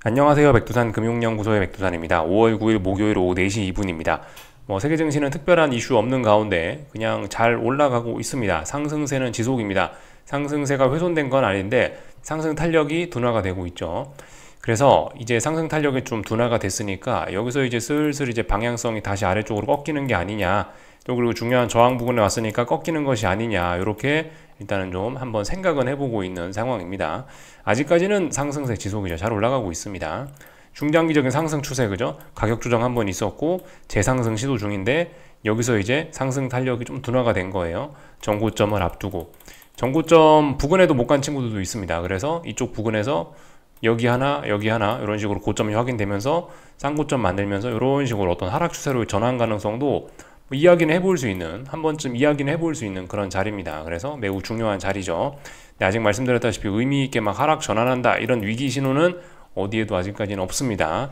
안녕하세요. 백두산 금융연구소의 백두산입니다. 5월 9일 목요일 오후 4시 2분입니다. 세계 증시는 특별한 이슈 없는 가운데 그냥 잘 올라가고 있습니다. 상승세는 지속입니다. 상승세가 훼손된 건 아닌데 상승 탄력이 둔화가 되고 있죠. 그래서 이제 상승 탄력이 좀 둔화가 됐으니까 여기서 이제 슬슬 이제 방향성이 다시 아래쪽으로 꺾이는 게 아니냐, 또 그리고 중요한 저항 부근에 왔으니까 꺾이는 것이 아니냐, 이렇게 일단은 좀 한번 생각은 해보고 있는 상황입니다. 아직까지는 상승세 지속이죠. 잘 올라가고 있습니다. 중장기적인 상승 추세, 그죠? 가격 조정 한번 있었고 재상승 시도 중인데 여기서 이제 상승 탄력이 좀 둔화가 된 거예요. 전고점을 앞두고 전고점 부근에도 못 간 친구들도 있습니다. 그래서 이쪽 부근에서 여기 하나 여기 하나 이런 식으로 고점이 확인되면서 쌍고점 만들면서 이런 식으로 어떤 하락 추세로 전환 가능성도 이야기는 해볼 수 있는, 한 번쯤 이야기는 해볼 수 있는 그런 자리입니다. 그래서 매우 중요한 자리죠. 근데 아직 말씀드렸다시피 의미 있게 막 하락 전환한다 이런 위기 신호는 어디에도 아직까지는 없습니다.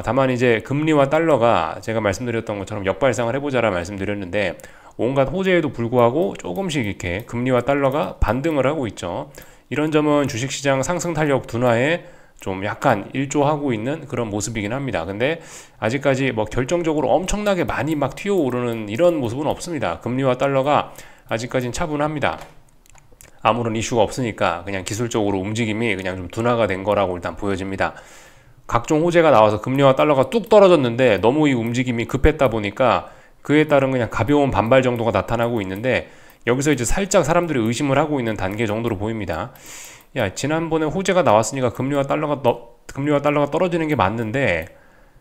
다만 이제 금리와 달러가 제가 말씀드렸던 것처럼 역발상을 해보자라 말씀드렸는데 온갖 호재에도 불구하고 조금씩 이렇게 금리와 달러가 반등을 하고 있죠. 이런 점은 주식시장 상승 탄력 둔화에 좀 약간 일조하고 있는 그런 모습이긴 합니다. 근데 아직까지 뭐 결정적으로 엄청나게 많이 막 튀어오르는 이런 모습은 없습니다. 금리와 달러가 아직까지는 차분합니다. 아무런 이슈가 없으니까 그냥 기술적으로 움직임이 그냥 좀 둔화가 된 거라고 일단 보여집니다. 각종 호재가 나와서 금리와 달러가 뚝 떨어졌는데 너무 이 움직임이 급했다 보니까 그에 따른 그냥 가벼운 반발 정도가 나타나고 있는데 여기서 이제 살짝 사람들이 의심을 하고 있는 단계 정도로 보입니다. 야, 지난번에 호재가 나왔으니까 금리와 달러가 떨어지는 게 맞는데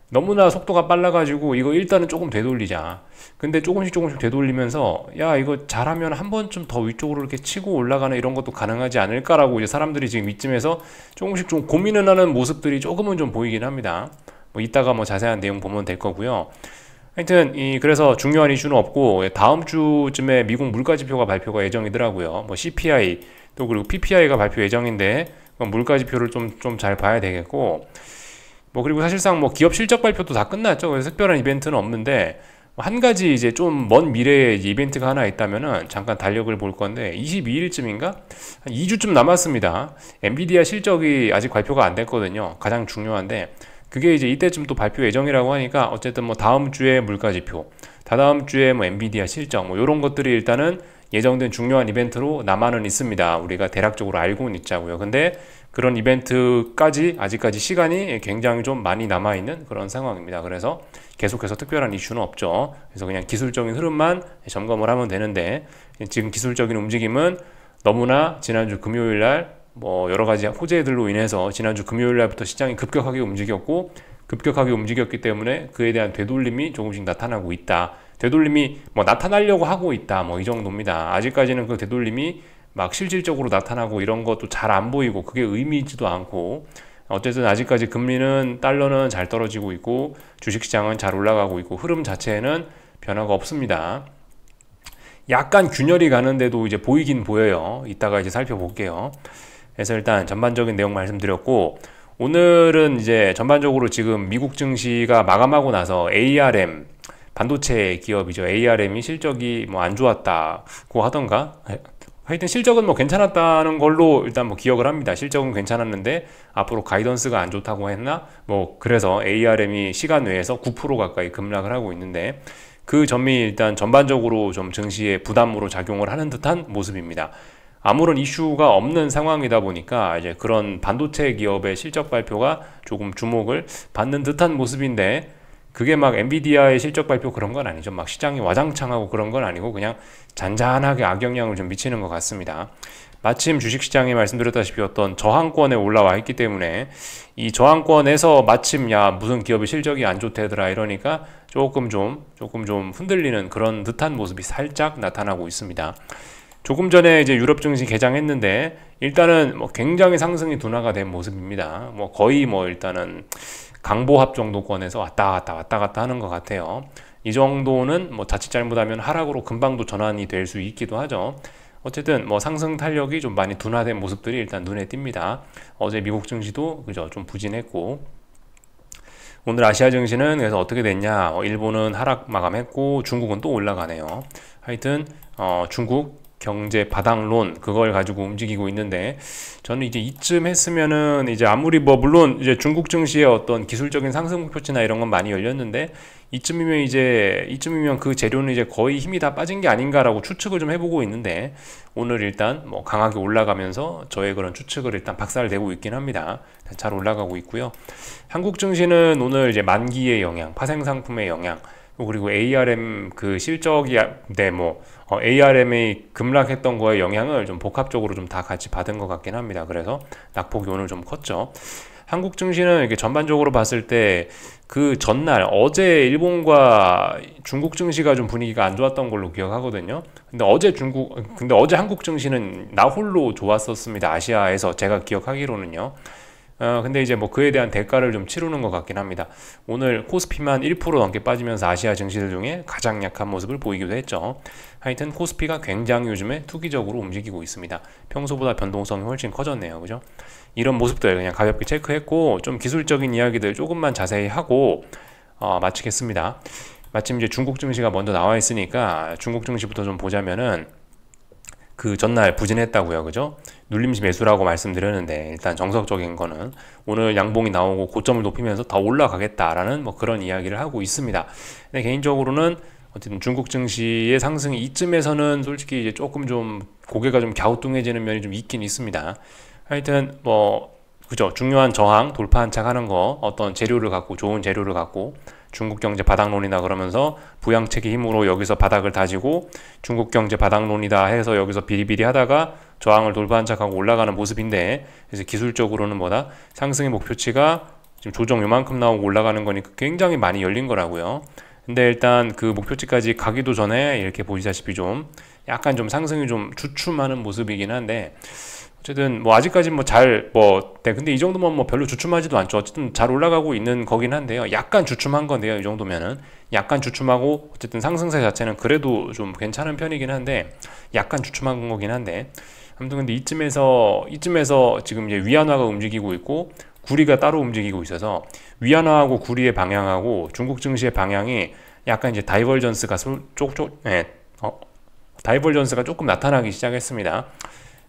너무나 속도가 빨라가지고 이거 일단은 조금 되돌리자. 근데 조금씩 되돌리면서 야, 이거 잘하면 한 번쯤 더 위쪽으로 이렇게 치고 올라가는 이런 것도 가능하지 않을까라고 이제 사람들이 지금 이쯤에서 조금씩 좀 고민을 하는 모습들이 조금은 좀 보이긴 합니다. 이따가 자세한 내용 보면 될 거고요. 하여튼 그래서 중요한 이슈는 없고 다음 주쯤에 미국 물가지표가 발표가 예정이더라고요. CPI 또 그리고 PPI가 발표 예정인데 물가지표를 좀 잘 봐야 되겠고, 그리고 사실상 기업 실적 발표도 다 끝났죠. 그래서 특별한 이벤트는 없는데 한 가지 이제 좀 먼 미래에 이벤트가 하나 있다면은 잠깐 달력을 볼 건데 22일쯤인가? 한 2주쯤 남았습니다. 엔비디아 실적이 아직 발표가 안 됐거든요. 가장 중요한데 그게 이제 이때쯤 또 발표 예정이라고 하니까 어쨌든 다음 주에 물가지표, 다다음 주에 엔비디아 실적 이런 것들이 일단은 예정된 중요한 이벤트로 남아는 있습니다. 우리가 대략적으로 알고는 있자고요. 근데 그런 이벤트까지 아직까지 시간이 굉장히 좀 많이 남아있는 그런 상황입니다. 그래서 계속해서 특별한 이슈는 없죠. 그래서 그냥 기술적인 흐름만 점검을 하면 되는데 지금 기술적인 움직임은 너무나 지난주 금요일날 여러 가지 호재들로 인해서 지난주 금요일날부터 시장이 급격하게 움직였고 급격하게 움직였기 때문에 그에 대한 되돌림이 조금씩 나타나고 있다. 되돌림이 나타나려고 하고 있다. 이 정도입니다. 아직까지는 그 되돌림이 막 실질적으로 나타나고 이런 것도 잘 안 보이고 그게 의미 있지도 않고, 어쨌든 아직까지 금리는 달러는 잘 떨어지고 있고 주식시장은 잘 올라가고 있고 흐름 자체에는 변화가 없습니다. 약간 균열이 가는데도 이제 보이긴 보여요. 이따가 이제 살펴볼게요. 그래서 일단 전반적인 내용 말씀드렸고, 오늘은 이제 전반적으로 지금 미국 증시가 마감하고 나서 ARM 반도체 기업이죠. ARM이 실적이 안 좋았다고 하던가, 하여튼 실적은 괜찮았다는 걸로 일단 기억을 합니다. 실적은 괜찮았는데 앞으로 가이던스가 안 좋다고 했나? 그래서 ARM이 시간 외에서 9% 가까이 급락을 하고 있는데 그 점이 일단 전반적으로 좀 증시에 부담으로 작용을 하는 듯한 모습입니다. 아무런 이슈가 없는 상황이다 보니까 이제 그런 반도체 기업의 실적 발표가 조금 주목을 받는 듯한 모습인데 그게 엔비디아의 실적 발표 그런 건 아니죠. 시장이 와장창하고 그런 건 아니고 그냥 잔잔하게 악영향을 좀 미치는 것 같습니다. 마침 주식시장이 말씀드렸다시피 어떤 저항권에 올라와 있기 때문에 이 저항권에서 마침 야 무슨 기업의 실적이 안 좋대더라 이러니까 조금 좀 흔들리는 그런 듯한 모습이 살짝 나타나고 있습니다. 조금 전에 이제 유럽 증시 개장했는데 일단은 굉장히 상승이 둔화가 된 모습입니다. 거의 일단은 강보합 정도권에서 왔다 갔다 하는 것 같아요. 이 정도는 자칫 잘못하면 하락으로 금방도 전환이 될 수 있기도 하죠. 어쨌든 상승 탄력이 좀 많이 둔화된 모습들이 일단 눈에 띕니다. 어제 미국 증시도 그죠, 좀 부진했고, 오늘 아시아 증시는 그래서 어떻게 됐냐, 일본은 하락 마감했고 중국은 또 올라가네요. 하여튼 중국 경제 바닥론 그걸 가지고 움직이고 있는데, 저는 이제 이쯤 했으면은 이제 아무리 뭐 물론 이제 중국 증시의 어떤 기술적인 상승 목표치나 이런 건 많이 열렸는데, 이쯤이면 그 재료는 이제 거의 힘이 다 빠진 게 아닌가라고 추측을 좀 해보고 있는데, 오늘 일단 뭐 강하게 올라가면서 저의 그런 추측을 일단 박살내고 있긴 합니다. 잘 올라가고 있고요. 한국 증시는 오늘 이제 만기의 영향, 파생 상품의 영향, 그리고 ARM 그 실적이 ARM이 급락했던 거에 영향을 좀 복합적으로 좀 다 같이 받은 것 같긴 합니다. 그래서 낙폭이 오늘 좀 컸죠. 한국 증시는 이렇게 전반적으로 봤을 때 그 전날 어제 일본과 중국 증시가 좀 분위기가 안 좋았던 걸로 기억하거든요. 근데 어제 한국 증시는 나 홀로 좋았었습니다. 아시아에서 제가 기억하기로는요. 근데 이제 뭐 그에 대한 대가를 좀 치르는 것 같긴 합니다. 오늘 코스피만 1% 넘게 빠지면서 아시아 증시들 중에 가장 약한 모습을 보이기도 했죠. 하여튼 코스피가 굉장히 요즘에 투기적으로 움직이고 있습니다. 평소보다 변동성이 훨씬 커졌네요. 그죠? 이런 모습들 그냥 가볍게 체크했고, 좀 기술적인 이야기들 조금만 자세히 하고 마치겠습니다. 마침 이제 중국 증시가 먼저 나와 있으니까 중국 증시부터 좀 보자면은, 그 전날 부진했다고요. 그죠? 눌림시 매수라고 말씀드렸는데, 일단 정석적인 거는 오늘 양봉이 나오고 고점을 높이면서 더 올라가겠다라는 뭐 그런 이야기를 하고 있습니다. 근데 개인적으로는 어쨌든 중국 증시의 상승이 이쯤에서는 솔직히 이제 조금 좀 고개가 좀 갸우뚱해지는 면이 좀 있긴 있습니다. 하여튼 뭐 그죠? 중요한 저항 돌파 안착하는 거, 어떤 재료를 갖고, 좋은 재료를 갖고 중국 경제 바닥론이다 그러면서 부양책의 힘으로 여기서 바닥을 다지고, 중국 경제 바닥론이다 해서 여기서 비리비리 하다가 저항을 돌파 안착하고 올라가는 모습인데, 그래서 기술적으로는 뭐다? 상승의 목표치가 지금 조정 요만큼 나오고 올라가는 거니까 굉장히 많이 열린 거라고요. 근데 일단 그 목표치까지 가기도 전에 이렇게 보시다시피 좀 약간 좀 상승이 좀 주춤하는 모습이긴 한데, 어쨌든 뭐 아직까지 근데 이 정도면 뭐 별로 주춤하지도 않죠. 어쨌든 잘 올라가고 있는 거긴 한데요. 약간 주춤한 건데요. 이 정도면은 약간 주춤하고, 어쨌든 상승세 자체는 그래도 좀 괜찮은 편이긴 한데, 약간 주춤한 거긴 한데, 아무튼 근데 이쯤에서 지금 이제 위안화가 움직이고 있고 구리가 따로 움직이고 있어서, 위안화하고 구리의 방향하고 중국 증시의 방향이 약간 이제 다이버전스가 다이버전스가 조금 나타나기 시작했습니다.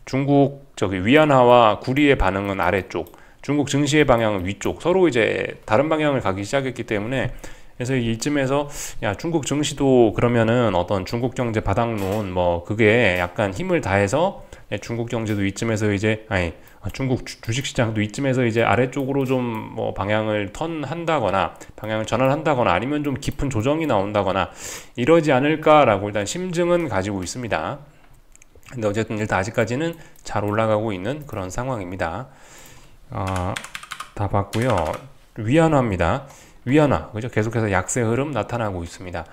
중국 위안화와 구리의 반응은 아래쪽, 중국 증시의 방향은 위쪽, 서로 이제 다른 방향을 가기 시작했기 때문에, 그래서 이쯤에서 야, 중국 증시도 그러면은 어떤 중국 경제 바닥론 뭐 그게 약간 힘을 다해서 중국 경제도 이쯤에서 이제 중국 주식시장도 이쯤에서 이제 아래쪽으로 좀 뭐 방향을 전환한다거나 아니면 좀 깊은 조정이 나온다거나 이러지 않을까라고 일단 심증은 가지고 있습니다. 근데 어쨌든 일단 아직까지는 잘 올라가고 있는 그런 상황입니다. 다 봤고요. 위안화입니다. 위안화, 그죠? 계속해서 약세 흐름 나타나고 있습니다.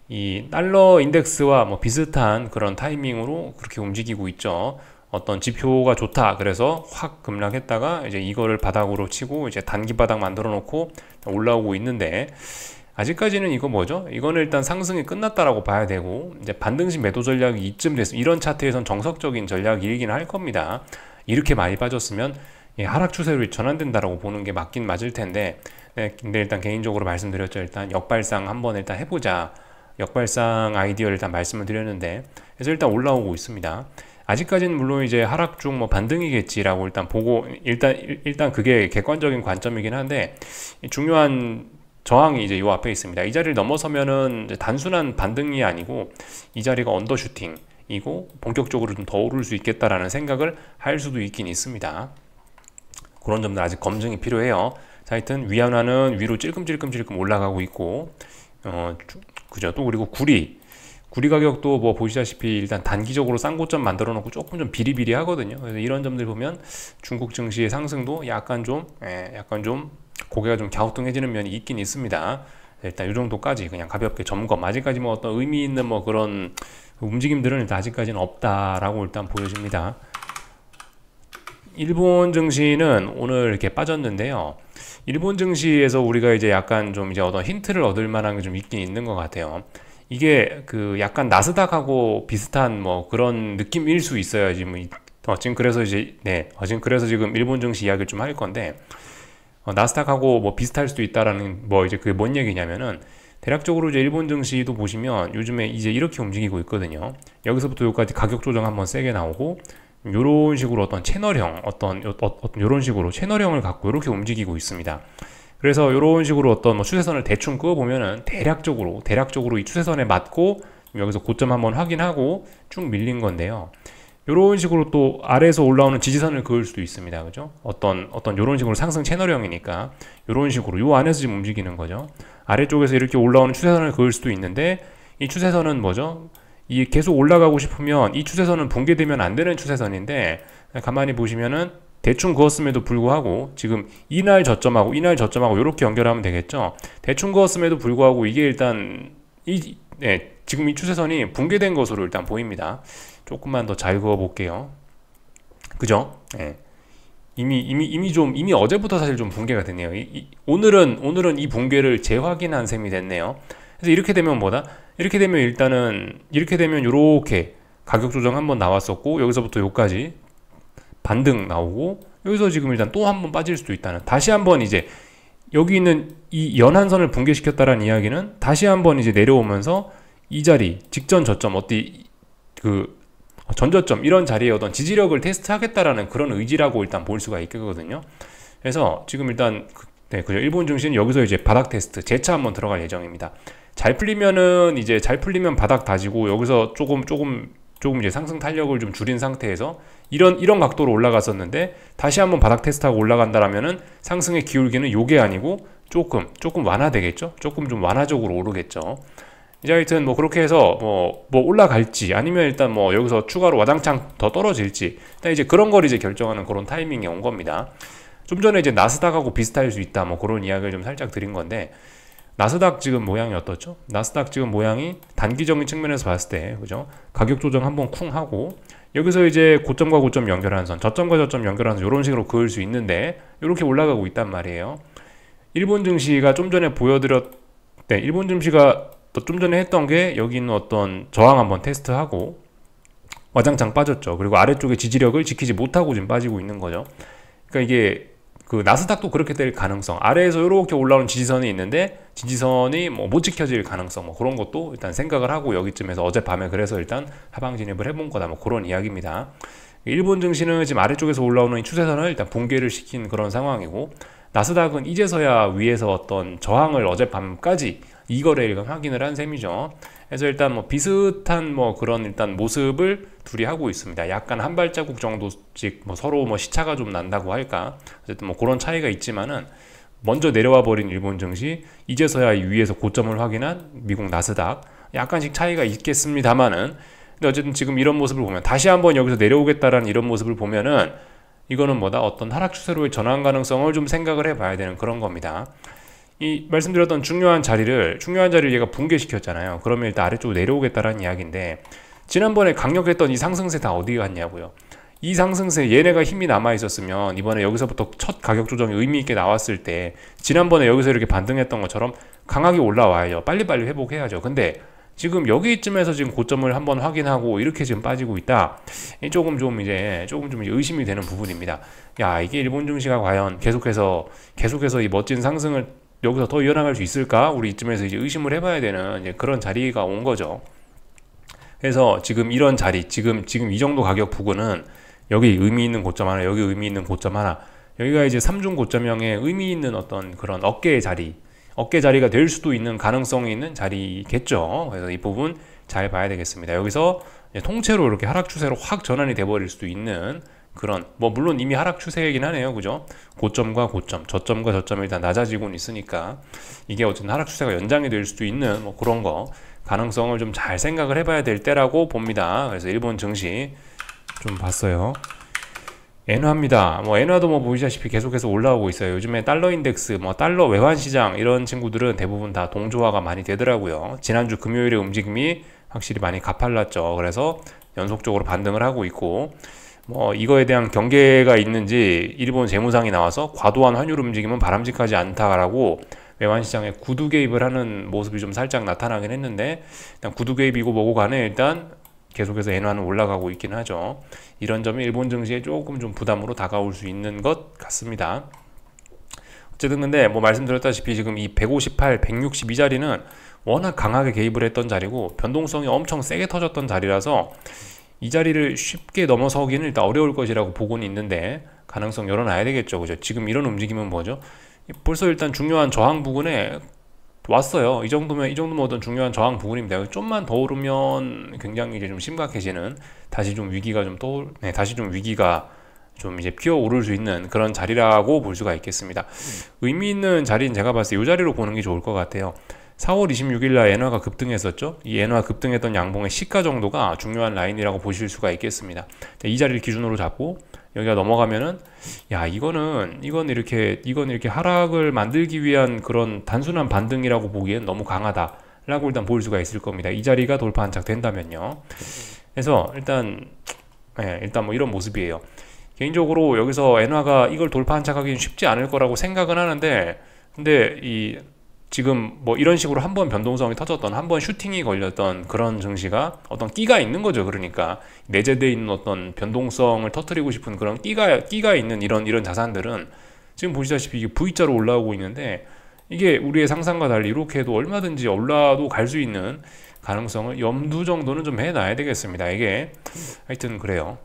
이 달러 인덱스와 뭐 비슷한 그런 타이밍으로 그렇게 움직이고 있죠. 어떤 지표가 좋다 그래서 확 급락했다가 이제 이거를 바닥으로 치고 이제 단기 바닥 만들어 놓고 올라오고 있는데, 아직까지는 이거 뭐죠? 이거는 일단 상승이 끝났다라고 봐야 되고, 이제 반등식 매도 전략이 이쯤 됐으면, 이런 차트에선 정석적인 전략이긴 할 겁니다. 이렇게 많이 빠졌으면 하락 추세로 전환된다라고 보는 게 맞긴 맞을 텐데, 근데 일단 개인적으로 말씀드렸죠. 일단 역발상 한번 일단 해보자. 역발상 아이디어를 일단 말씀을 드렸는데, 그래서 일단 올라오고 있습니다. 아직까지는 물론 이제 하락 중 뭐 반등이겠지라고 일단 보고, 일단 그게 객관적인 관점이긴 한데, 중요한 저항이 이제 요 앞에 있습니다. 이 자리를 넘어서면은 이제 단순한 반등이 아니고 이 자리가 언더슈팅이고 본격적으로 좀 더 오를 수 있겠다라는 생각을 할 수도 있긴 있습니다. 그런 점들 아직 검증이 필요해요. 자, 하여튼 위안화는 위로 찔끔찔끔 올라가고 있고, 그죠? 또 그리고 구리 가격도 뭐 보시다시피 일단 단기적으로 싼 고점 만들어 놓고 조금 좀 비리비리 하거든요. 그래서 이런 점들 보면 중국 증시의 상승도 약간 좀 고개가 좀 갸우뚱해지는 면이 있긴 있습니다. 일단 이 정도까지 그냥 가볍게 점검. 아직까지 뭐 어떤 의미 있는 뭐 그런 움직임들은 일단 아직까지는 없다라고 일단 보여집니다. 일본 증시는 오늘 이렇게 빠졌는데요. 일본 증시에서 우리가 이제 약간 좀 이제 어떤 힌트를 얻을 만한 게 좀 있긴 있는 것 같아요. 이게 그 약간 나스닥하고 비슷한 뭐 그런 느낌일 수 있어요. 지금 그래서 지금 일본 증시 이야기를 좀 할 건데, 나스닥하고 뭐 비슷할 수도 있다라는, 뭐 이제 그게 뭔 얘기냐면은, 대략적으로 이제 일본 증시도 보시면 요즘에 이제 이렇게 움직이고 있거든요. 여기서부터 여기까지 가격 조정 한번 세게 나오고 요런 식으로 어떤 채널형 어떤 요런 식으로 채널형을 갖고 이렇게 움직이고 있습니다. 그래서 이런 식으로 어떤 뭐 추세선을 대충 그어 보면은 대략적으로 이 추세선에 맞고 여기서 고점 한번 확인하고 쭉 밀린 건데요. 이런 식으로 또 아래에서 올라오는 지지선을 그을 수도 있습니다. 그죠? 어떤 이런 식으로 상승 채널형이니까 이런 식으로 요 안에서 지금 움직이는 거죠. 아래쪽에서 이렇게 올라오는 추세선을 그을 수도 있는데 이 추세선은 뭐죠? 이 계속 올라가고 싶으면 이 추세선은 붕괴되면 안 되는 추세선인데 가만히 보시면은 대충 그었음에도 불구하고 지금 이날 저점하고 이렇게 연결하면 되겠죠. 대충 그었음에도 불구하고 이게 일단 지금 이 추세선이 붕괴된 것으로 일단 보입니다. 조금만 더 잘 그어 볼게요. 그죠? 예. 이미 어제부터 사실 좀 붕괴가 됐네요. 오늘은 이 붕괴를 재확인한 셈이 됐네요. 그래서 이렇게 되면 뭐다? 이렇게 되면 이렇게 가격 조정 한번 나왔었고 여기서부터 여기까지 반등 나오고 여기서 지금 일단 또 한번 빠질 수도 있다는, 다시 한번 이제 여기 있는 이 연한선을 붕괴시켰다라는 이야기는 다시 한번 이제 내려오면서 이 자리 직전 저점 전저점 이런 자리에 어떤 지지력을 테스트하겠다라는 그런 의지라고 일단 볼 수가 있거든요. 그래서 지금 일단 그죠. 일본 증시는 여기서 이제 바닥 테스트 재차 한번 들어갈 예정입니다. 잘 풀리면 바닥 다지고 여기서 조금 이제 상승 탄력을 좀 줄인 상태에서 이런 각도로 올라갔었는데 다시 한번 바닥 테스트하고 올라간다라면은 상승의 기울기는 요게 아니고 조금 완화되겠죠. 조금 좀 완화적으로 오르겠죠. 이제 하여튼 뭐 그렇게 해서 뭐 올라갈지 아니면 일단 뭐 여기서 추가로 와장창 더 떨어질지 일단 이제 그런 걸 이제 결정하는 그런 타이밍이 온 겁니다. 좀 전에 이제 나스닥하고 비슷할 수 있다 뭐 그런 이야기를 좀 살짝 드린 건데, 나스닥 지금 모양이 어떻죠? 나스닥 지금 모양이 단기적인 측면에서 봤을 때 그죠? 가격 조정 한번 쿵 하고 여기서 이제 고점과 고점 연결하는 선, 저점과 저점 연결하는 선 이런 식으로 그을 수 있는데 이렇게 올라가고 있단 말이에요. 일본 증시가 좀 전에 일본 증시가 또 좀 전에 했던 게 여기 있는 어떤 저항 한번 테스트하고 와장창 빠졌죠. 그리고 아래쪽에 지지력을 지키지 못하고 지금 빠지고 있는 거죠. 그러니까 이게 그 나스닥도 그렇게 될 가능성, 아래에서 이렇게 올라오는 지지선이 있는데 지지선이 뭐 못 지켜질 가능성 뭐 그런 것도 일단 생각을 하고 여기쯤에서 어젯밤에 그래서 일단 하방 진입을 해본 거다 뭐 그런 이야기입니다. 일본 증시는 지금 아래쪽에서 올라오는 이 추세선을 일단 붕괴를 시킨 그런 상황이고, 나스닥은 이제서야 위에서 어떤 저항을 어젯밤까지 이거래일간 확인을 한 셈이죠. 그래서 일단 뭐 비슷한 뭐 그런 일단 모습을 둘이 하고 있습니다. 약간 한 발자국 정도씩 뭐 서로 뭐 시차가 좀 난다고 할까. 어쨌든 뭐 그런 차이가 있지만은 먼저 내려와 버린 일본 증시, 이제서야 위에서 고점을 확인한 미국 나스닥 약간씩 차이가 있겠습니다만은, 근데 어쨌든 지금 이런 모습을 보면 다시 한번 여기서 내려오겠다라는 이런 모습을 보면은 이거는 뭐다? 어떤 하락 추세로의 전환 가능성을 좀 생각을 해봐야 되는 그런 겁니다. 이 말씀드렸던 중요한 자리를 얘가 붕괴시켰잖아요. 그러면 일단 아래쪽으로 내려오겠다라는 이야기인데, 지난번에 강력했던 이 상승세 다 어디 갔냐고요. 이 상승세 얘네가 힘이 남아 있었으면 이번에 여기서부터 첫 가격 조정이 의미 있게 나왔을 때 지난번에 여기서 이렇게 반등했던 것처럼 강하게 올라와야죠. 빨리빨리 회복해야죠. 근데 지금 여기쯤에서 지금 고점을 한번 확인하고 이렇게 지금 빠지고 있다. 조금 좀 의심이 되는 부분입니다. 야, 이게 일본 증시가 과연 계속해서 이 멋진 상승을 여기서 더 이어나갈 수 있을까? 우리 이쯤에서 이제 의심을 해봐야 되는 이제 그런 자리가 온 거죠. 그래서 지금 이런 자리, 지금 이 정도 가격 부근은 여기 의미 있는 고점 하나, 여기 의미 있는 고점 하나, 여기가 이제 3중 고점형의 의미 있는 어떤 그런 어깨 자리가 될 수도 있는 가능성이 있는 자리겠죠. 그래서 이 부분 잘 봐야 되겠습니다. 여기서 통째로 이렇게 하락 추세로 확 전환이 돼버릴 수도 있는 그런, 뭐 물론 이미 하락 추세이긴 하네요. 그죠? 고점과 고점, 저점과 저점이 일단 낮아지고는 있으니까 이게 어쨌든 하락 추세가 연장이 될 수도 있는 뭐 그런 거 가능성을 좀 잘 생각을 해봐야 될 때라고 봅니다. 그래서 일본 증시 좀 봤어요. 엔화입니다. 뭐 엔화도 뭐 보시다시피 계속해서 올라오고 있어요. 요즘에 달러 인덱스, 뭐 달러 외환 시장 이런 친구들은 대부분 다 동조화가 많이 되더라고요. 지난주 금요일의 움직임이 확실히 많이 가팔랐죠. 그래서 연속적으로 반등을 하고 있고, 뭐 이거에 대한 경계가 있는지 일본 재무상이 나와서 과도한 환율 움직임은 바람직하지 않다라고 외환시장에 구두 개입을 하는 모습이 좀 살짝 나타나긴 했는데, 일단 구두 개입이고 뭐고 간에 일단 계속해서 엔화는 올라가고 있긴 하죠. 이런 점이 일본 증시에 조금 좀 부담으로 다가올 수 있는 것 같습니다. 어쨌든 근데 뭐 말씀드렸다시피 지금 이 158, 160 이 자리는 워낙 강하게 개입을 했던 자리고 변동성이 엄청 세게 터졌던 자리라서 이 자리를 쉽게 넘어서기는 일단 어려울 것이라고 보고는 있는데 가능성 열어놔야 되겠죠. 그죠? 지금 이런 움직임은 뭐죠? 벌써 일단 중요한 저항 부근에 왔어요. 이 정도면 어떤 중요한 저항 부분입니다. 좀만 더 오르면 굉장히 이제 좀 심각해지는 다시 좀 위기가 다시 좀 위기가 좀 이제 피어오를 수 있는 그런 자리라고 볼 수가 있겠습니다. 의미 있는 자리는 제가 봤을 때 이 자리로 보는 게 좋을 것 같아요. 4월 26일 날 엔화가 급등했었죠. 이 엔화 급등했던 양봉의 시가 정도가 중요한 라인이라고 보실 수가 있겠습니다. 이 자리를 기준으로 잡고 여기가 넘어가면은 야 이건 이렇게 하락을 만들기 위한 그런 단순한 반등이라고 보기엔 너무 강하다라고 일단 볼 수가 있을 겁니다. 이 자리가 돌파 안착된다면요. 그래서 일단 뭐 이런 모습이에요. 개인적으로 여기서 엔화가 이걸 돌파 안착하기는 쉽지 않을 거라고 생각은 하는데 근데 지금 뭐 이런 식으로 한번 변동성이 터졌던 한번 슈팅이 걸렸던 그런 증시가 어떤 끼가 있는 거죠. 그러니까 내재되어 있는 어떤 변동성을 터뜨리고 싶은 그런 끼가 있는 이런 자산들은 지금 보시다시피 이게 V자로 올라오고 있는데 이게 우리의 상상과 달리 이렇게 해도 얼마든지 올라도 갈 수 있는 가능성을 염두 정도는 좀 해놔야 되겠습니다. 이게 하여튼 그래요.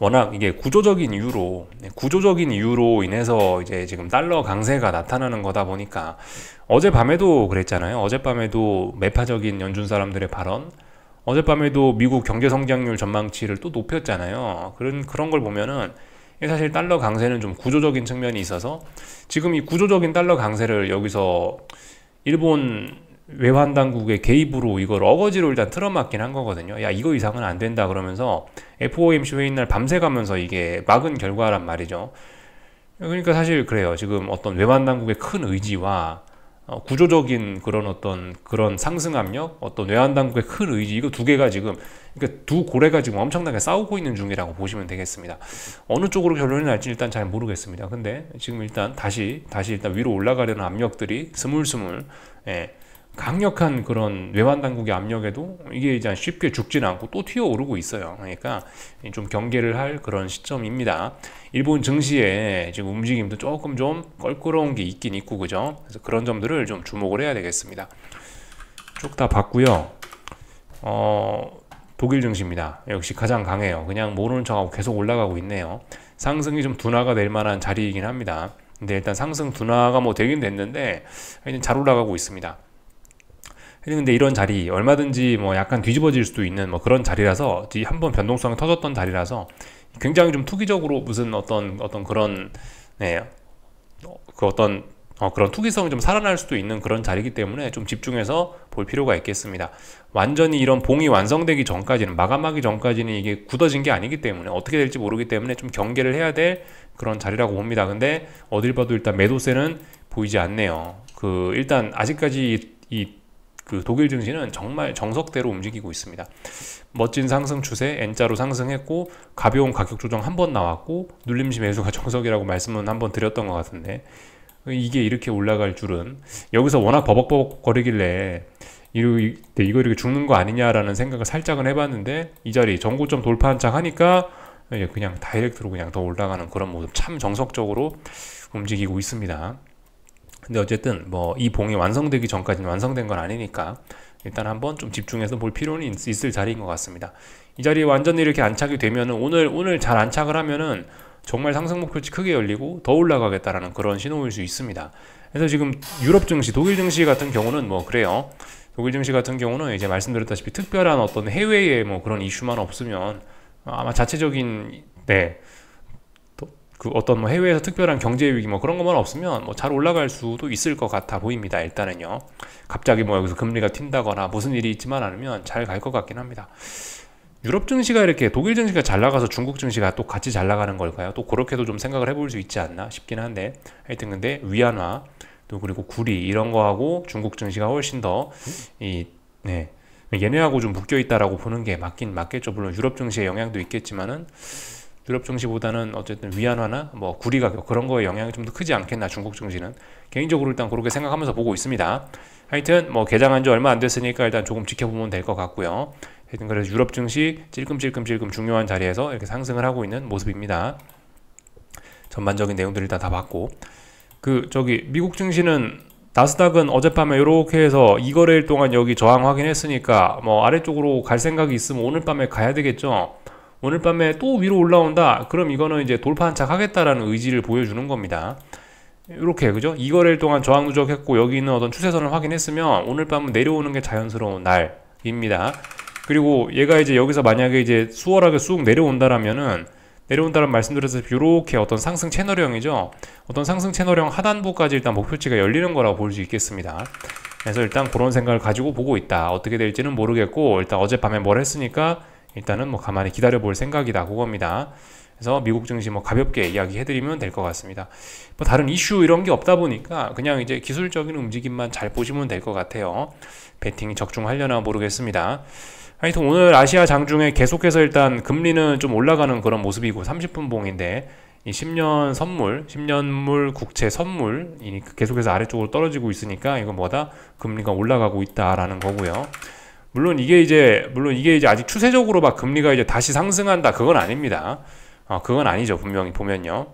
워낙 이게 구조적인 이유로 인해서 이제 지금 달러 강세가 나타나는 거다 보니까 어젯밤에도 그랬잖아요. 어젯밤에도 매파적인 연준 사람들의 발언, 어젯밤에도 미국 경제 성장률 전망치를 또 높였잖아요. 그런 걸 보면은 사실 달러 강세는 좀 구조적인 측면이 있어서 지금 이 구조적인 달러 강세를 여기서 일본 외환 당국의 개입으로 이걸 어거지로 일단 틀어막긴 한 거거든요. 야 이거 이상은 안 된다 그러면서 FOMC 회의 날 밤새 가면서 이게 막은 결과란 말이죠. 그러니까 사실 그래요. 지금 어떤 외환 당국의 큰 의지와 구조적인 그런 상승 압력, 어떤 외환 당국의 큰 의지 이거 두 개가 지금 그러니까 두 고래가 지금 엄청나게 싸우고 있는 중이라고 보시면 되겠습니다. 어느 쪽으로 결론이 날지 일단 잘 모르겠습니다. 근데 지금 일단 다시 일단 위로 올라가려는 압력들이 스물스물 강력한 그런 외환 당국의 압력에도 이게 이제 쉽게 죽지는 않고 또 튀어오르고 있어요. 그러니까 좀 경계를 할 그런 시점입니다. 일본 증시의 지금 움직임도 조금 좀 껄끄러운 게 있긴 있고 그죠? 그래서 그런 점들을 좀 주목을 해야 되겠습니다. 쭉 다 봤고요. 독일 증시입니다. 역시 가장 강해요. 그냥 모르는 척하고 계속 올라가고 있네요. 상승이 좀 둔화가 될 만한 자리이긴 합니다. 근데 일단 상승 둔화가 뭐 되긴 됐는데 잘 올라가고 있습니다. 근데 이런 자리 얼마든지 뭐 약간 뒤집어질 수도 있는 뭐 그런 자리라서 한번 변동성이 터졌던 자리라서 굉장히 좀 투기적으로 무슨 어떤 그런 그런 투기성이 좀 살아날 수도 있는 그런 자리이기 때문에 좀 집중해서 볼 필요가 있겠습니다. 완전히 이런 봉이 완성되기 전까지는 마감하기 전까지는 이게 굳어진 게 아니기 때문에 어떻게 될지 모르기 때문에 좀 경계를 해야 될 그런 자리라고 봅니다. 근데 어딜 봐도 일단 매도세는 보이지 않네요. 일단 아직까지 그 독일 증시는 정말 정석대로 움직이고 있습니다. 멋진 상승 추세, N자로 상승했고 가벼운 가격 조정 한 번 나왔고 눌림시 매수가 정석이라고 말씀은 한번 드렸던 것 같은데 이게 이렇게 올라갈 줄은 여기서 워낙 버벅버벅 거리길래 이거 이렇게 죽는 거 아니냐라는 생각을 살짝은 해봤는데 이 자리 전고점 돌파 한착 하니까 그냥 다이렉트로 그냥 더 올라가는 그런 모습 참 정석적으로 움직이고 있습니다. 근데 어쨌든 뭐 이 봉이 완성되기 전까지는 완성된 건 아니니까 일단 한번 좀 집중해서 볼 필요는 있을 자리인 것 같습니다. 이 자리에 완전히 이렇게 안착이 되면은 오늘 잘 안착을 하면은 정말 상승 목표치 크게 열리고 더 올라가겠다라는 그런 신호일 수 있습니다. 그래서 지금 유럽 증시, 독일 증시 같은 경우는 뭐 그래요. 독일 증시 같은 경우는 이제 말씀드렸다시피 특별한 어떤 해외의 뭐 그런 이슈만 없으면 아마 자체적인 그 어떤 뭐 해외에서 특별한 경제 위기 뭐 그런 것만 없으면 뭐 잘 올라갈 수도 있을 것 같아 보입니다. 일단은요. 갑자기 뭐 여기서 금리가 튄다거나 무슨 일이 있지만 않으면 잘 갈 것 같긴 합니다. 유럽 증시가 이렇게 독일 증시가 잘 나가서 중국 증시가 또 같이 잘 나가는 걸까요? 또 그렇게도 좀 생각을 해볼 수 있지 않나 싶긴 한데 하여튼 근데 위안화 또 그리고 구리 이런 거하고 중국 증시가 훨씬 더 얘네하고 좀 묶여 있다라고 보는 게 맞겠죠. 물론 유럽 증시의 영향도 있겠지만은 유럽 증시보다는 어쨌든 위안화나 뭐 구리 가격 그런 거에 영향이 좀 더 크지 않겠나 중국 증시는 개인적으로 일단 그렇게 생각하면서 보고 있습니다. 하여튼 뭐 개장한 지 얼마 안 됐으니까 일단 조금 지켜보면 될 것 같고요. 하여튼 그래서 유럽 증시 찔끔찔끔 중요한 자리에서 이렇게 상승을 하고 있는 모습입니다. 전반적인 내용들을 다 봤고 미국 증시는 나스닥은 어젯밤에 이렇게 해서 2거래일 동안 여기 저항 확인했으니까 뭐 아래쪽으로 갈 생각이 있으면 오늘 밤에 가야 되겠죠. 오늘 밤에 또 위로 올라온다. 그럼 이거는 이제 돌파 한착 하겠다라는 의지를 보여주는 겁니다. 이렇게 그죠? 2거래일 동안 저항 누적했고 여기 있는 어떤 추세선을 확인했으면 오늘 밤은 내려오는 게 자연스러운 날입니다. 그리고 얘가 이제 여기서 만약에 이제 수월하게 쑥 내려온다라면은 내려온다는 말씀드렸다시피 이렇게 어떤 상승 채널형이죠. 어떤 상승 채널형 하단부까지 일단 목표치가 열리는 거라고 볼 수 있겠습니다. 그래서 일단 그런 생각을 가지고 보고 있다. 어떻게 될지는 모르겠고 일단 어젯밤에 뭘 했으니까 일단은 뭐 가만히 기다려 볼 생각이다. 그겁니다. 그래서 미국 증시 뭐 가볍게 이야기해드리면 될 것 같습니다. 뭐 다른 이슈 이런 게 없다 보니까 그냥 이제 기술적인 움직임만 잘 보시면 될 것 같아요. 베팅이 적중하려나 모르겠습니다. 하여튼 오늘 아시아 장중에 계속해서 일단 금리는 좀 올라가는 그런 모습이고 30분 봉인데 이 10년 선물, 10년물 국채 선물이 계속해서 아래쪽으로 떨어지고 있으니까 이거 뭐다? 금리가 올라가고 있다라는 거고요. 물론 이게 이제 아직 추세적으로 막 금리가 이제 다시 상승한다 그건 아닙니다. 그건 아니죠. 분명히 보면요.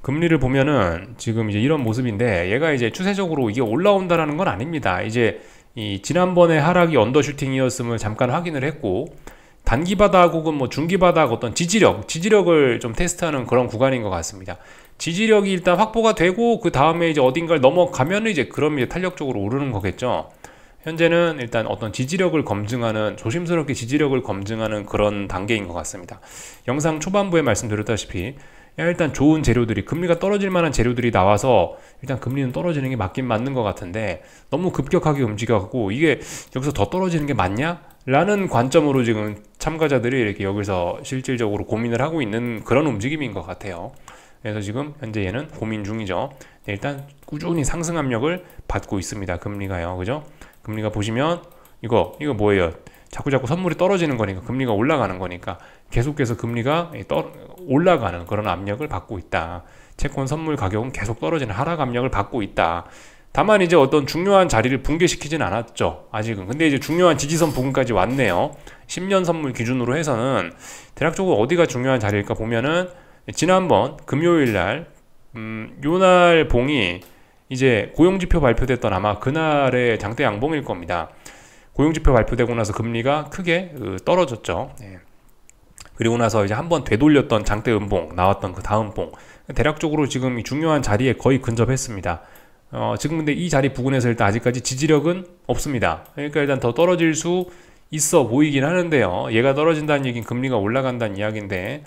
금리를 보면은 지금 이제 이런 모습인데 얘가 이제 추세적으로 이게 올라온다라는 건 아닙니다. 이제 이 지난번에 하락이 언더슈팅이었음을 잠깐 확인을 했고 단기 바닥 혹은 뭐 중기 바닥 어떤 지지력을 좀 테스트하는 그런 구간인 것 같습니다. 지지력이 일단 확보가 되고 그 다음에 이제 어딘가를 넘어가면은 이제 그럼 이제 탄력적으로 오르는 거겠죠. 현재는 일단 어떤 지지력을 검증하는 조심스럽게 지지력을 검증하는 그런 단계인 것 같습니다. 영상 초반부에 말씀드렸다시피 일단 좋은 재료들이 금리가 떨어질 만한 재료들이 나와서 일단 금리는 떨어지는 게 맞긴 맞는 것 같은데 너무 급격하게 움직여갖고 이게 여기서 더 떨어지는 게 맞냐? 라는 관점으로 지금 참가자들이 이렇게 여기서 실질적으로 고민을 하고 있는 그런 움직임인 것 같아요. 그래서 지금 현재 얘는 고민 중이죠. 일단 꾸준히 상승 압력을 받고 있습니다. 금리가요. 그죠? 금리가 보시면 이거 뭐예요? 자꾸 선물이 떨어지는 거니까 금리가 올라가는 거니까 계속해서 금리가 올라가는 그런 압력을 받고 있다. 채권 선물 가격은 계속 떨어지는 하락 압력을 받고 있다. 다만 이제 어떤 중요한 자리를 붕괴시키진 않았죠. 아직은. 근데 이제 중요한 지지선 부근까지 왔네요. 10년 선물 기준으로 해서는 대략적으로 어디가 중요한 자리일까 보면은 지난번 금요일 날 요날 봉이 이제 고용지표 발표됐던 아마 그날의 장대 양봉일 겁니다. 고용지표 발표되고 나서 금리가 크게 떨어졌죠. 네. 그리고 나서 이제 한번 되돌렸던 장대 음봉 나왔던 그 다음 봉 대략적으로 지금 이 중요한 자리에 거의 근접했습니다. 지금 근데 이 자리 부근에서 일단 아직까지 지지력은 없습니다. 그러니까 일단 더 떨어질 수 있어 보이긴 하는데요. 얘가 떨어진다는 얘기는 금리가 올라간다는 이야기인데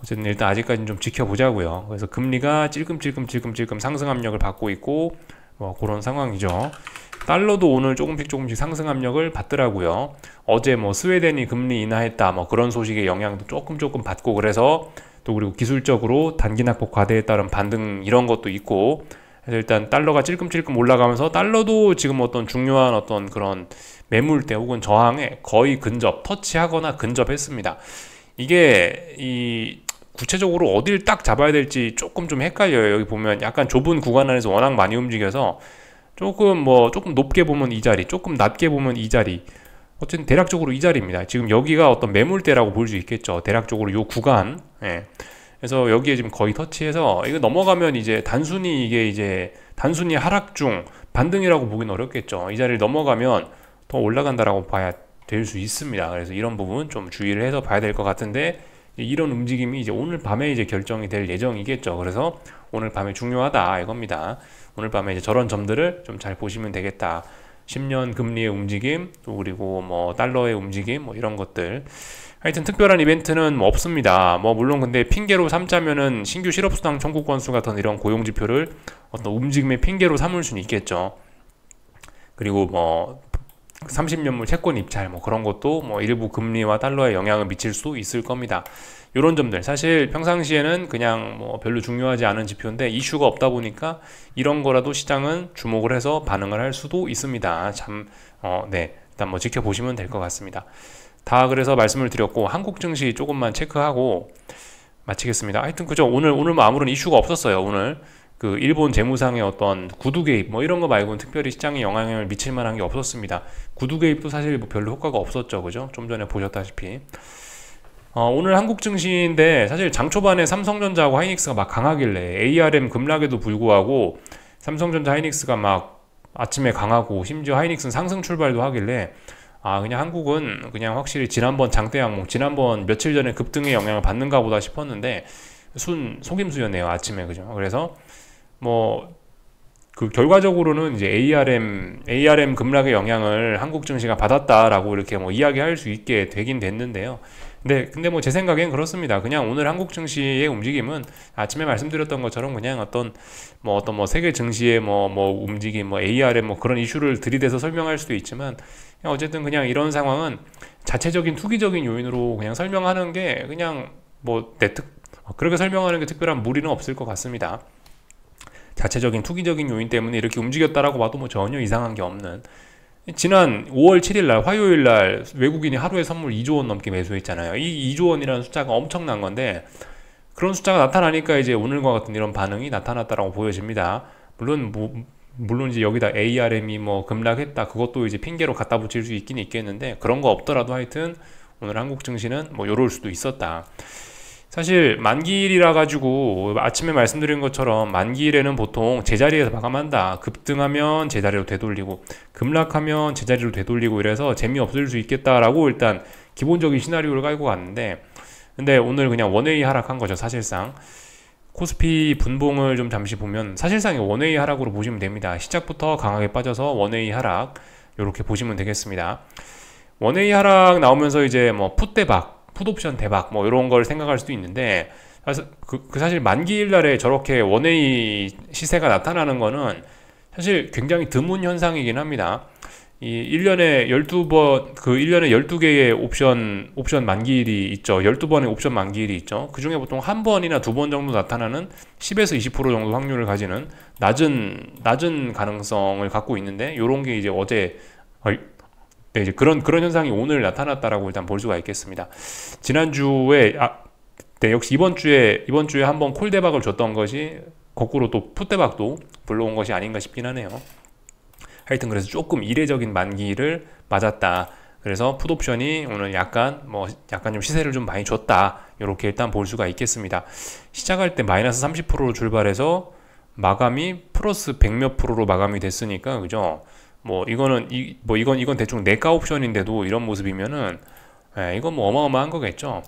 어쨌든 일단 아직까지는 좀 지켜보자고요. 그래서 금리가 찔끔찔끔 상승 압력을 받고 있고 뭐 그런 상황이죠. 달러도 오늘 조금씩 상승 압력을 받더라고요. 어제 뭐 스웨덴이 금리 인하했다 뭐 그런 소식의 영향도 조금 받고 그래서 또 그리고 기술적으로 단기 낙폭 과대에 따른 반등 이런 것도 있고 그래서 일단 달러가 찔끔찔끔 올라가면서 달러도 지금 어떤 중요한 어떤 그런 매물대 혹은 저항에 거의 터치하거나 근접했습니다. 이게 이 구체적으로 어딜 딱 잡아야 될지 조금 헷갈려요. 여기 보면 약간 좁은 구간 안에서 워낙 많이 움직여서 조금 높게 보면 이 자리, 조금 낮게 보면 이 자리. 어쨌든 대략적으로 이 자리입니다. 지금 여기가 어떤 매물대라고 볼 수 있겠죠. 대략적으로 요 구간. 예. 그래서 여기에 지금 거의 터치해서 이거 넘어가면 이제 단순히 하락 중 반등이라고 보기는 어렵겠죠. 이 자리를 넘어가면 더 올라간다라고 봐야 될 수 있습니다. 그래서 이런 부분 좀 주의를 해서 봐야 될 것 같은데 이런 움직임이 이제 오늘 밤에 이제 결정이 될 예정이겠죠. 그래서 오늘 밤에 중요하다 이겁니다. 오늘 밤에 이제 저런 점들을 좀 잘 보시면 되겠다. 10년 금리의 움직임, 또 그리고 뭐 달러의 움직임, 뭐 이런 것들. 하여튼 특별한 이벤트는 뭐 없습니다. 뭐 물론 근데 핑계로 삼자면은 신규 실업수당 청구 건수 같은 이런 고용지표를 어떤 움직임의 핑계로 삼을 수는 있겠죠. 그리고 뭐 30년물 채권 입찰 뭐 그런 것도 뭐 일부 금리와 달러에 영향을 미칠 수 있을 겁니다. 이런 점들 사실 평상시에는 그냥 뭐 별로 중요하지 않은 지표인데 이슈가 없다 보니까 이런 거라도 시장은 주목을 해서 반응을 할 수도 있습니다. 네, 일단 뭐 지켜보시면 될 것 같습니다. 다 그래서 말씀을 드렸고 한국 증시 조금만 체크하고 마치겠습니다. 하여튼 그죠. 오늘 뭐 아무런 이슈가 없었어요. 오늘 그 일본 재무상의 어떤 구두 개입 뭐 이런 거 말고는 특별히 시장에 영향을 미칠 만한 게 없었습니다. 구두 개입도 사실 뭐 별로 효과가 없었죠. 그죠? 좀 전에 보셨다시피. 오늘 한국 증시인데 사실 장 초반에 삼성전자하고 하이닉스가 막 강하길래 ARM 급락에도 불구하고 삼성전자 하이닉스가 막 아침에 강하고 심지어 하이닉스는 상승 출발도 하길래 그냥 한국은 그냥 확실히 지난번 장대 항목 지난번 며칠 전에 급등의 영향을 받는가 보다 싶었는데 속임수였네요 아침에. 그죠? 그래서 뭐 그 결과적으로는 이제 ARM 급락의 영향을 한국 증시가 받았다라고 이렇게 뭐 이야기할 수 있게 되긴 됐는데요. 근데 뭐 제 생각엔 그렇습니다. 그냥 오늘 한국 증시의 움직임은 아침에 말씀드렸던 것처럼 그냥 어떤 세계 증시의 움직임, ARM 그런 이슈를 들이대서 설명할 수도 있지만 그냥 어쨌든 그냥 이런 상황은 자체적인 투기적인 요인으로 그냥 설명하는 게 그냥 그렇게 설명하는 게 특별한 무리는 없을 것 같습니다. 자체적인 투기적인 요인 때문에 이렇게 움직였다라고 봐도 뭐 전혀 이상한 게 없는. 지난 5월 7일 날 화요일 날 외국인이 하루에 선물 2조 원 넘게 매수했잖아요. 이 2조 원이라는 숫자가 엄청난 건데 그런 숫자가 나타나니까 이제 오늘과 같은 이런 반응이 나타났다라고 보여집니다. 물론 이제 여기다 ARM이 급락했다 그것도 이제 핑계로 갖다 붙일 수 있긴 있겠는데 그런 거 없더라도 하여튼 오늘 한국 증시는 요럴 수도 있었다. 사실 만기일이라 가지고 아침에 말씀드린 것처럼 만기일에는 보통 제자리에서 마감한다. 급등하면 제자리로 되돌리고 급락하면 제자리로 되돌리고 이래서 재미없을 수 있겠다라고 일단 기본적인 시나리오를 깔고 갔는데 근데 오늘 그냥 원웨이 하락한 거죠. 사실상 코스피 분봉을 좀 잠시 보면 사실상 원웨이 하락으로 보시면 됩니다. 시작부터 강하게 빠져서 원웨이 하락 이렇게 보시면 되겠습니다. 원웨이 하락 나오면서 이제 풋옵션 대박 이런 걸 생각할 수도 있는데 사실 만기일 날에 저렇게 원웨이 시세가 나타나는 거는 사실 굉장히 드문 현상이긴 합니다. 이 1년에 12개의 옵션 만기일이 있죠. 12번의 옵션 만기일이 있죠. 그 중에 보통 한 번이나 두 번 정도 나타나는 10에서 20% 정도 확률을 가지는 낮은 가능성을 갖고 있는데 요런 게 이제 이제 그런 현상이 오늘 나타났다라고 일단 볼 수가 있겠습니다. 지난주에 역시 이번 주에 한번 콜 대박을 줬던 것이 거꾸로 또 풋 대박도 불러온 것이 아닌가 싶긴 하네요. 하여튼 그래서 조금 이례적인 만기를 맞았다. 그래서 풋옵션이 오늘 약간 좀 시세를 좀 많이 줬다. 이렇게 일단 볼 수가 있겠습니다. 시작할 때 마이너스 30%로 출발해서 마감이 플러스 100 몇 프로로 마감이 됐으니까 그죠? 이건 대충 내가 옵션인데도 이런 모습이면은 이건 어마어마한 거겠죠.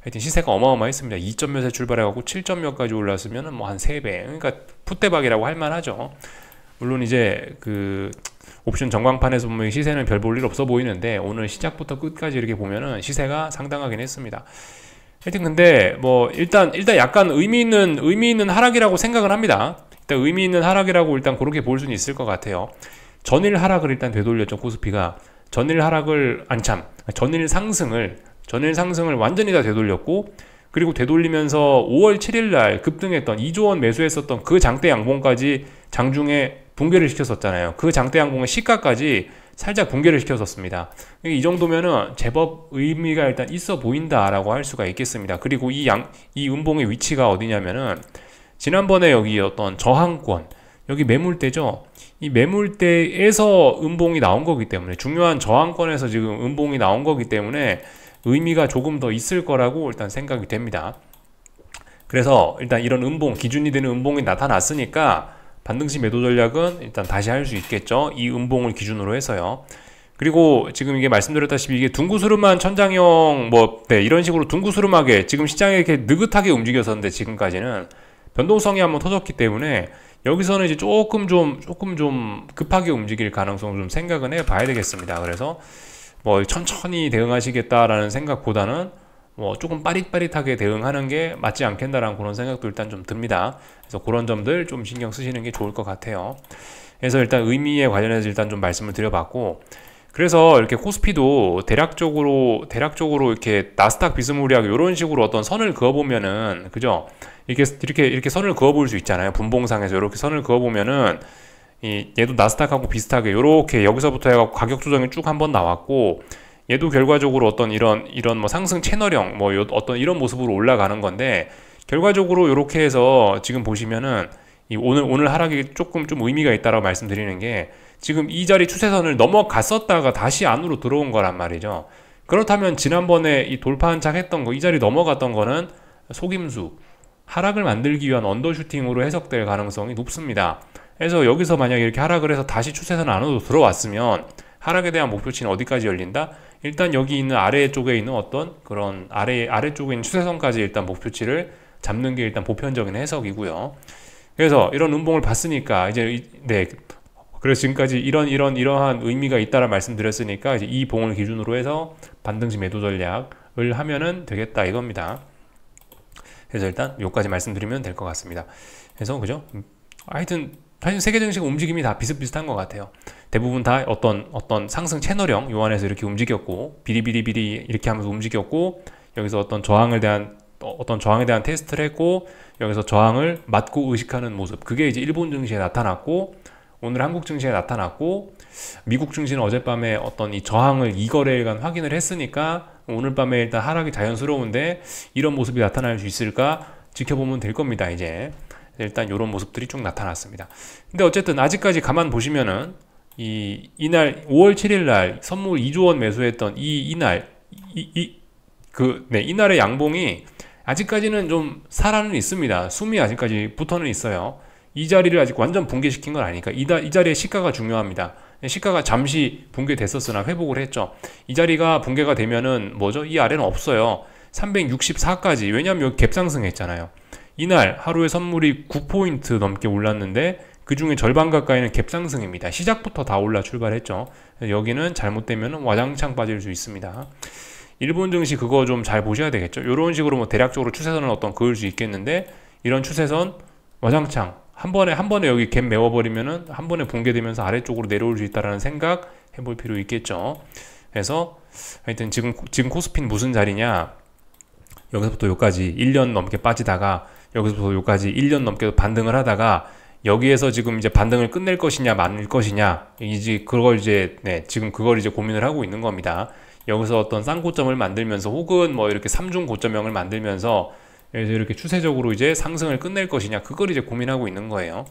하여튼 시세가 어마어마했습니다. 2점 몇에 출발해갖고 7점 몇까지 올랐으면은 한 3배. 그러니까 풋대박이라고 할 만하죠. 물론 이제 그 옵션 전광판에서 보면 시세는 별 볼 일 없어 보이는데 오늘 시작부터 끝까지 이렇게 보면은 시세가 상당하긴 했습니다. 하여튼 근데 일단 약간 의미 있는 하락이라고 생각을 합니다. 일단 의미 있는 하락이라고 일단 그렇게 볼 수는 있을 것 같아요. 전일 하락을 일단 되돌렸죠. 코스피가 전일 상승을 완전히 다 되돌렸고 그리고 되돌리면서 5월 7일 날 급등했던 2조 원 매수했었던 그 장대 양봉까지 장중에 붕괴를 시켰었잖아요. 그 장대 양봉의 시가까지 살짝 붕괴를 시켰었습니다. 이 정도면은 제법 의미가 일단 있어 보인다라고 할 수가 있겠습니다. 그리고 이 음봉의 위치가 어디냐면은 지난번에 여기 어떤 저항권 여기 매물대죠. 이 매물대에서 음봉이 나온 거기 때문에 중요한 저항권에서 지금 음봉이 나온 거기 때문에 의미가 조금 더 있을 거라고 일단 생각이 됩니다. 그래서 일단 이런 음봉, 기준이 되는 음봉이 나타났으니까 반등시 매도 전략은 일단 다시 할 수 있겠죠. 이 음봉을 기준으로 해서요. 그리고 지금 이게 말씀드렸다시피 이게 둥구스름한 천장형 이런 식으로 둥구스름하게 지금 시장에 이렇게 느긋하게 움직였었는데 지금까지는 변동성이 한번 터졌기 때문에 여기서는 이제 조금 좀 급하게 움직일 가능성을 좀 생각은 해봐야 되겠습니다. 그래서 천천히 대응하시겠다라는 생각보다는 조금 빠릿빠릿하게 대응하는 게 맞지 않겠나라는 그런 생각도 일단 좀 듭니다. 그래서 그런 점들 좀 신경 쓰시는 게 좋을 것 같아요. 그래서 일단 의미에 관련해서 일단 좀 말씀을 드려봤고 그래서 이렇게 코스피도 대략적으로 이렇게 나스닥 비스무리하게 이런 식으로 어떤 선을 그어보면은 그죠? 이렇게 선을 그어볼 수 있잖아요. 분봉상에서 이렇게 선을 그어보면은 얘도 나스닥하고 비슷하게 이렇게 여기서부터 해갖고 가격 조정이 쭉 한번 나왔고 얘도 결과적으로 어떤 이런 상승 채널형 어떤 이런 모습으로 올라가는 건데 결과적으로 이렇게 해서 지금 보시면은 오늘 하락이 조금 좀 의미가 있다라고 말씀드리는 게 지금 이 자리 추세선을 넘어갔었다가 다시 안으로 들어온 거란 말이죠. 그렇다면 지난번에 이 돌파 한착 했던 거, 이 자리 넘어갔던 거는 속임수, 하락을 만들기 위한 언더슈팅으로 해석될 가능성이 높습니다. 그래서 여기서 만약에 이렇게 하락을 해서 다시 추세선 안으로 들어왔으면 하락에 대한 목표치는 어디까지 열린다? 일단 여기 있는 아래쪽에 있는 어떤 그런 아래쪽에 있는 추세선까지 일단 목표치를 잡는 게 일단 보편적인 해석이고요. 그래서 이런 음봉을 봤으니까 이제 그래서 지금까지 이러한 의미가 있다라 말씀드렸으니까 이제 이 봉을 기준으로 해서 반등시 매도 전략을 하면은 되겠다 이겁니다. 그래서 일단 여기까지 말씀드리면 될 것 같습니다. 그래서 그죠? 하여튼 세계 증시가 움직임이 다 비슷비슷한 것 같아요. 대부분 다 어떤 상승 채널형 요 안에서 이렇게 움직였고 비리비리비리 이렇게 하면서 움직였고 여기서 어떤 저항에 대한 테스트를 했고 여기서 저항을 맞고 의식하는 모습, 그게 이제 일본 증시에 나타났고 오늘 한국 증시에 나타났고 미국 증시는 어젯밤에 어떤 이 저항을 2거래일간 확인을 했으니까 오늘 밤에 일단 하락이 자연스러운데 이런 모습이 나타날 수 있을까 지켜보면 될 겁니다. 이제 일단 이런 모습들이 쭉 나타났습니다. 근데 어쨌든 아직까지 가만 보시면은 이날 5월 7일 날 선물 2조 원 매수했던 이날의 양봉이 아직까지는 좀 살아는 있습니다. 숨이 아직까지 붙어는 있어요. 이 자리를 아직 완전 붕괴시킨 건 아니니까 이 자리의 시가가 중요합니다. 시가가 잠시 붕괴됐었으나 회복을 했죠. 이 자리가 붕괴가 되면은 뭐죠? 이 아래는 없어요. 364까지. 왜냐하면 여기 갭상승했잖아요. 이날 하루에 선물이 9포인트 넘게 올랐는데 그 중에 절반 가까이는 갭상승입니다. 시작부터 다 올라 출발했죠. 여기는 잘못되면 와장창 빠질 수 있습니다. 일본 증시 그거 좀 잘 보셔야 되겠죠. 이런 식으로 뭐 대략적으로 추세선을 그을 수 있겠는데 이런 추세선 와장창 한 번에 여기 갭 메워버리면은 한 번에 붕괴되면서 아래쪽으로 내려올 수 있다라는 생각 해볼 필요 있겠죠. 그래서 하여튼 지금 코스피는 무슨 자리냐? 여기서부터 여기까지 1년 넘게 빠지다가 여기서부터 여기까지 1년 넘게 반등을 하다가 여기에서 지금 이제 반등을 끝낼 것이냐 말 것이냐 지금 그걸 이제 고민을 하고 있는 겁니다. 여기서 어떤 쌍고점을 만들면서 혹은 뭐 이렇게 3중 고점형을 만들면서 이렇게 추세적으로 이제 상승을 끝낼 것이냐 그걸 이제 고민하고 있는 거예요.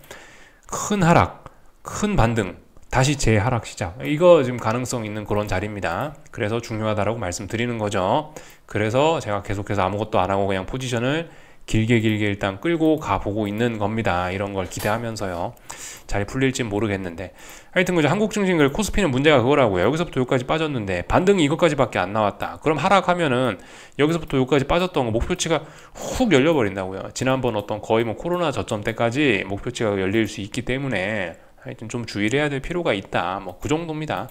큰 하락, 큰 반등, 다시 재하락 시작. 이거 지금 가능성 있는 그런 자리입니다. 그래서 중요하다라고 말씀드리는 거죠. 그래서 제가 계속해서 아무것도 안 하고 그냥 포지션을 길게 일단 끌고 가보고 있는 겁니다. 이런 걸 기대하면서요. 잘 풀릴지 모르겠는데 하여튼 그죠. 한국 증시 코스피는 문제가 그거라고요. 여기서부터 여기까지 빠졌는데 반등이 이것까지밖에 안 나왔다. 그럼 하락하면은 여기서부터 여기까지 빠졌던 거 목표치가 훅 열려버린다고요. 지난번 어떤 거의 뭐 코로나 저점 때까지 목표치가 열릴 수 있기 때문에 하여튼 좀 주의를 해야 될 필요가 있다. 뭐 그 정도입니다.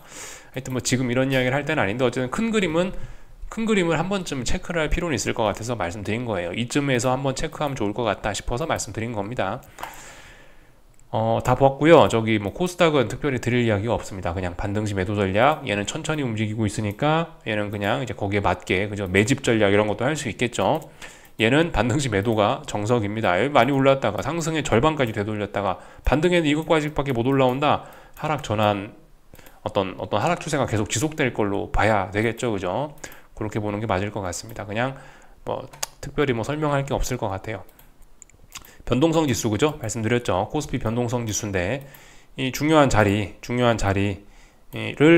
하여튼 뭐 지금 이런 이야기를 할 때는 아닌데 어쨌든 큰 그림을 한 번쯤 체크를 할 필요는 있을 것 같아서 말씀드린 거예요. 이쯤에서 한번 체크하면 좋을 것 같다 싶어서 말씀드린 겁니다. 다 봤고요. 저기 뭐 코스닥은 특별히 드릴 이야기가 없습니다. 그냥 반등시 매도 전략, 얘는 천천히 움직이고 있으니까 얘는 그냥 이제 거기에 맞게 그죠 매집 전략 이런 것도 할 수 있겠죠. 얘는 반등시 매도가 정석입니다. 많이 올랐다가 상승의 절반까지 되돌렸다가 반등에는 이것까지밖에 못 올라온다. 하락 전환 어떤 하락 추세가 계속 지속될 걸로 봐야 되겠죠, 그죠? 그렇게 보는 게 맞을 것 같습니다. 그냥 뭐 특별히 뭐 설명할 게 없을 것 같아요. 변동성 지수 그죠? 말씀드렸죠. 코스피 변동성 지수인데 이 중요한 자리를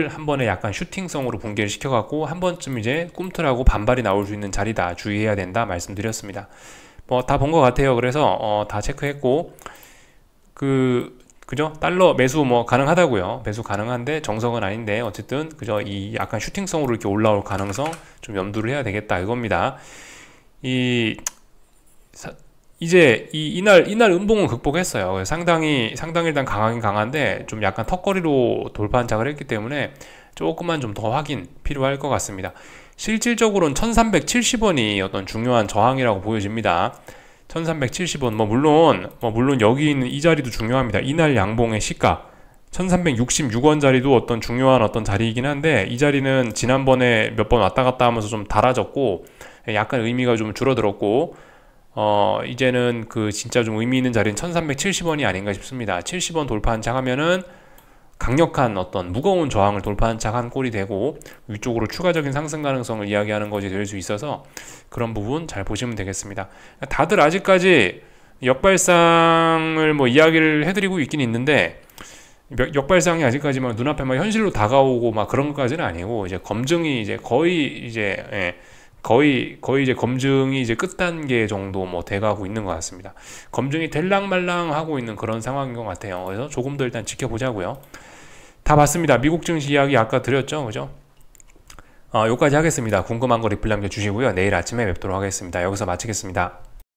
한 번에 약간 슈팅성으로 붕괴를 시켜갖고 한 번쯤 이제 꿈틀하고 반발이 나올 수 있는 자리다. 주의해야 된다. 말씀드렸습니다. 뭐 다 본 것 같아요. 그래서 다 체크했고 그죠? 달러 매수 뭐 가능하다고요. 매수 가능한데 정석은 아닌데 어쨌든 그죠? 이 약간 슈팅성으로 이렇게 올라올 가능성 좀 염두를 해야 되겠다 이겁니다. 이제 이날 음봉은 극복했어요. 상당히 일단 강하긴 강한데 좀 약간 턱걸이로 돌파 한착을 했기 때문에 조금만 좀 더 확인 필요할 것 같습니다. 실질적으로는 1370원이 어떤 중요한 저항이라고 보여집니다. 1370원 물론 여기 있는 이 자리도 중요합니다. 이날 양봉의 시가 1366원 자리도 어떤 중요한 어떤 자리이긴 한데 이 자리는 지난번에 몇 번 왔다 갔다 하면서 좀 달아졌고 약간 의미가 좀 줄어들었고 이제는 진짜 좀 의미 있는 자리는 1370원이 아닌가 싶습니다. 70원 돌파 한착하면은 강력한 어떤 무거운 저항을 돌파 한착한 꼴이 되고 위쪽으로 추가적인 상승 가능성을 이야기하는 것이 될 수 있어서 그런 부분 잘 보시면 되겠습니다. 다들 아직까지 역발상을 뭐 이야기를 해드리고 있긴 있는데 역발상이 아직까지 막 눈앞에 막 현실로 다가오고 막 그런 것까지는 아니고 이제 검증이 이제 거의 이제 거의 이제 검증이 이제 끝 단계 정도 뭐 돼가고 있는 것 같습니다. 검증이 될랑말랑 하고 있는 그런 상황인 것 같아요. 그래서 조금 더 일단 지켜보자고요. 다 봤습니다. 미국 증시 이야기 아까 드렸죠, 그죠? 여기까지 하겠습니다. 궁금한 거 리플 남겨주시고요. 내일 아침에 뵙도록 하겠습니다. 여기서 마치겠습니다.